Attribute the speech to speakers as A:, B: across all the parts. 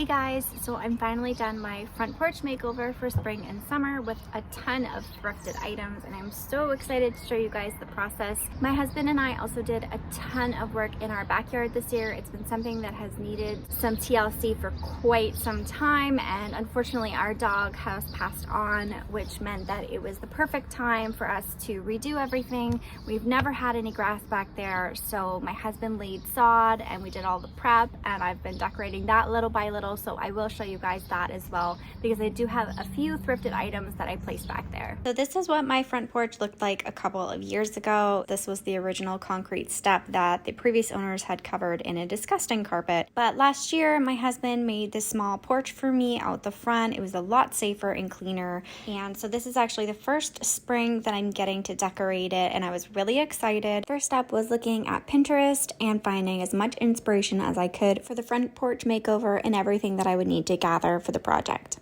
A: Hey guys, so I'm finally done my front porch makeover for spring and summer with a ton of thrifted items, and I'm so excited to show you guys the process. My husband and I also did a ton of work in our backyard this year. It's been something that has needed some TLC for quite some time, and unfortunately our dog has passed on, which meant that it was the perfect time for us to redo everything. We've never had any grass back there, so my husband laid sod and we did all the prep, and I've been decorating that little by little. So I will show you guys that as well, because I do have a few thrifted items that I placed back there. So this is what my front porch looked like a couple of years ago. This was the original concrete step that the previous owners had covered in a disgusting carpet. But last year, my husband made this small porch for me out the front. It was a lot safer and cleaner. And so this is actually the first spring that I'm getting to decorate it, and I was really excited. First step was looking at Pinterest and finding as much inspiration as I could for the front porch makeover and everything that I would need to gather for the project.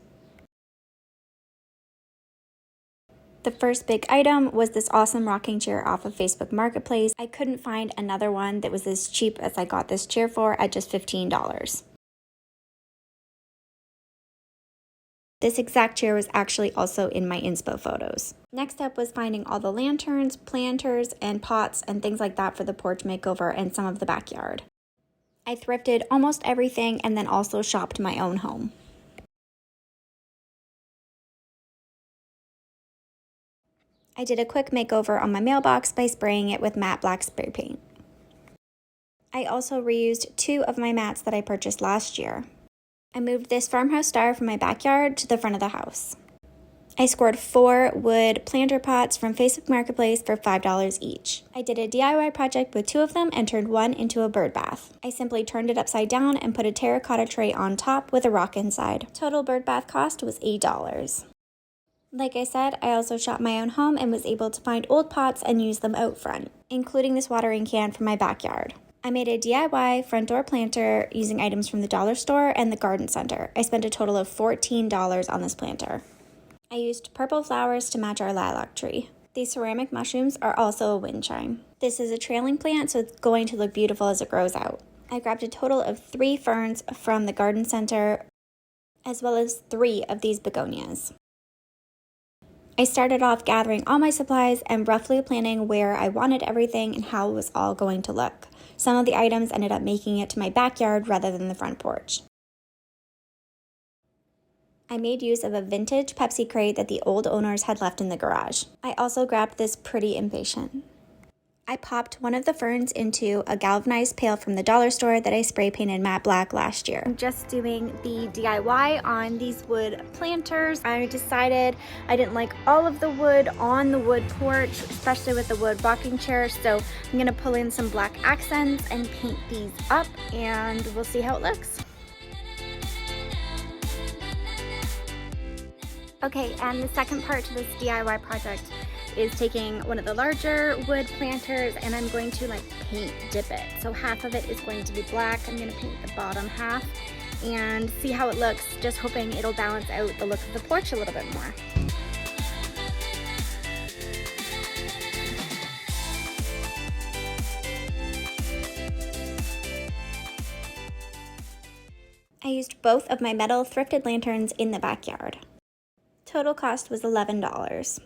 A: The first big item was this awesome rocking chair off of Facebook Marketplace. I couldn't find another one that was as cheap as I got this chair for at just $15. This exact chair was actually also in my inspo photos. Next up was finding all the lanterns, planters, and pots and things like that for the porch makeover and some of the backyard. I thrifted almost everything and then also shopped my own home. I did a quick makeover on my mailbox by spraying it with matte black spray paint. I also reused 2 of my mats that I purchased last year. I moved this farmhouse star from my backyard to the front of the house. I scored 4 wood planter pots from Facebook Marketplace for $5 each. I did a DIY project with 2 of them and turned one into a bird bath. I simply turned it upside down and put a terracotta tray on top with a rock inside. Total bird bath cost was $8. Like I said, I also shopped my own home and was able to find old pots and use them out front, including this watering can from my backyard. I made a DIY front door planter using items from the dollar store and the garden center. I spent a total of $14 on this planter. I used purple flowers to match our lilac tree. These ceramic mushrooms are also a wind chime. This is a trailing plant, so it's going to look beautiful as it grows out. I grabbed a total of 3 ferns from the garden center, as well as 3 of these begonias. I started off gathering all my supplies and roughly planning where I wanted everything and how it was all going to look. Some of the items ended up making it to my backyard rather than the front porch. I made use of a vintage Pepsi crate that the old owners had left in the garage. I also grabbed this pretty impatient. I popped one of the ferns into a galvanized pail from the dollar store that I spray painted matte black last year. I'm just doing the DIY on these wood planters. I decided I didn't like all of the wood on the wood porch, especially with the wood rocking chair, so I'm gonna pull in some black accents and paint these up, and we'll see how it looks. Okay, and the second part to this DIY project is taking one of the larger wood planters, and I'm going to paint dip it. So half of it is going to be black. I'm going to paint the bottom half and see how it looks, just hoping it'll balance out the look of the porch a little bit more. I used both of my metal thrifted lanterns in the backyard. Total cost was $11.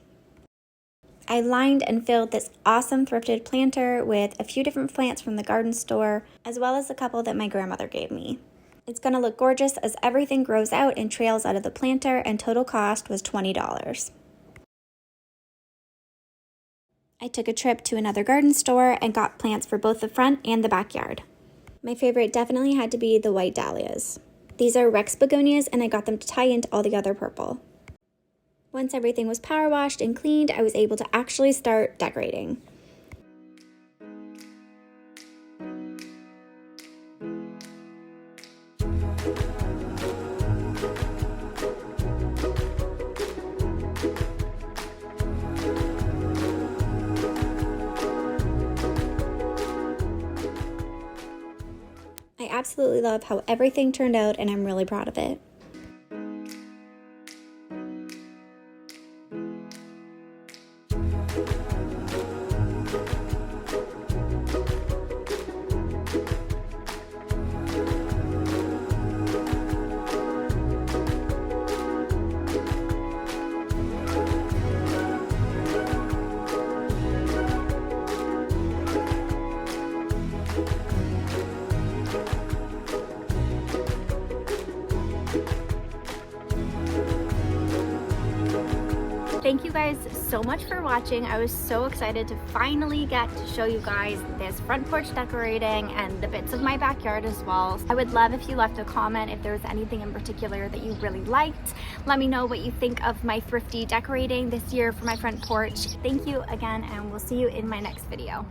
A: I lined and filled this awesome thrifted planter with a few different plants from the garden store, as well as a couple that my grandmother gave me. It's going to look gorgeous as everything grows out and trails out of the planter, and total cost was $20. I took a trip to another garden store and got plants for both the front and the backyard. My favorite definitely had to be the white dahlias. These are Rex begonias, and I got them to tie into all the other purple. Once everything was power washed and cleaned, I was able to actually start decorating. I absolutely love how everything turned out, and I'm really proud of it. thank you guys so much for watching. I was so excited to finally get to show you guys this front porch decorating and the bits of my backyard as well. I would love if you left a comment if there was anything in particular that you really liked. Let me know what you think of my thrifty decorating this year for my front porch. Thank you again, and we'll see you in my next video.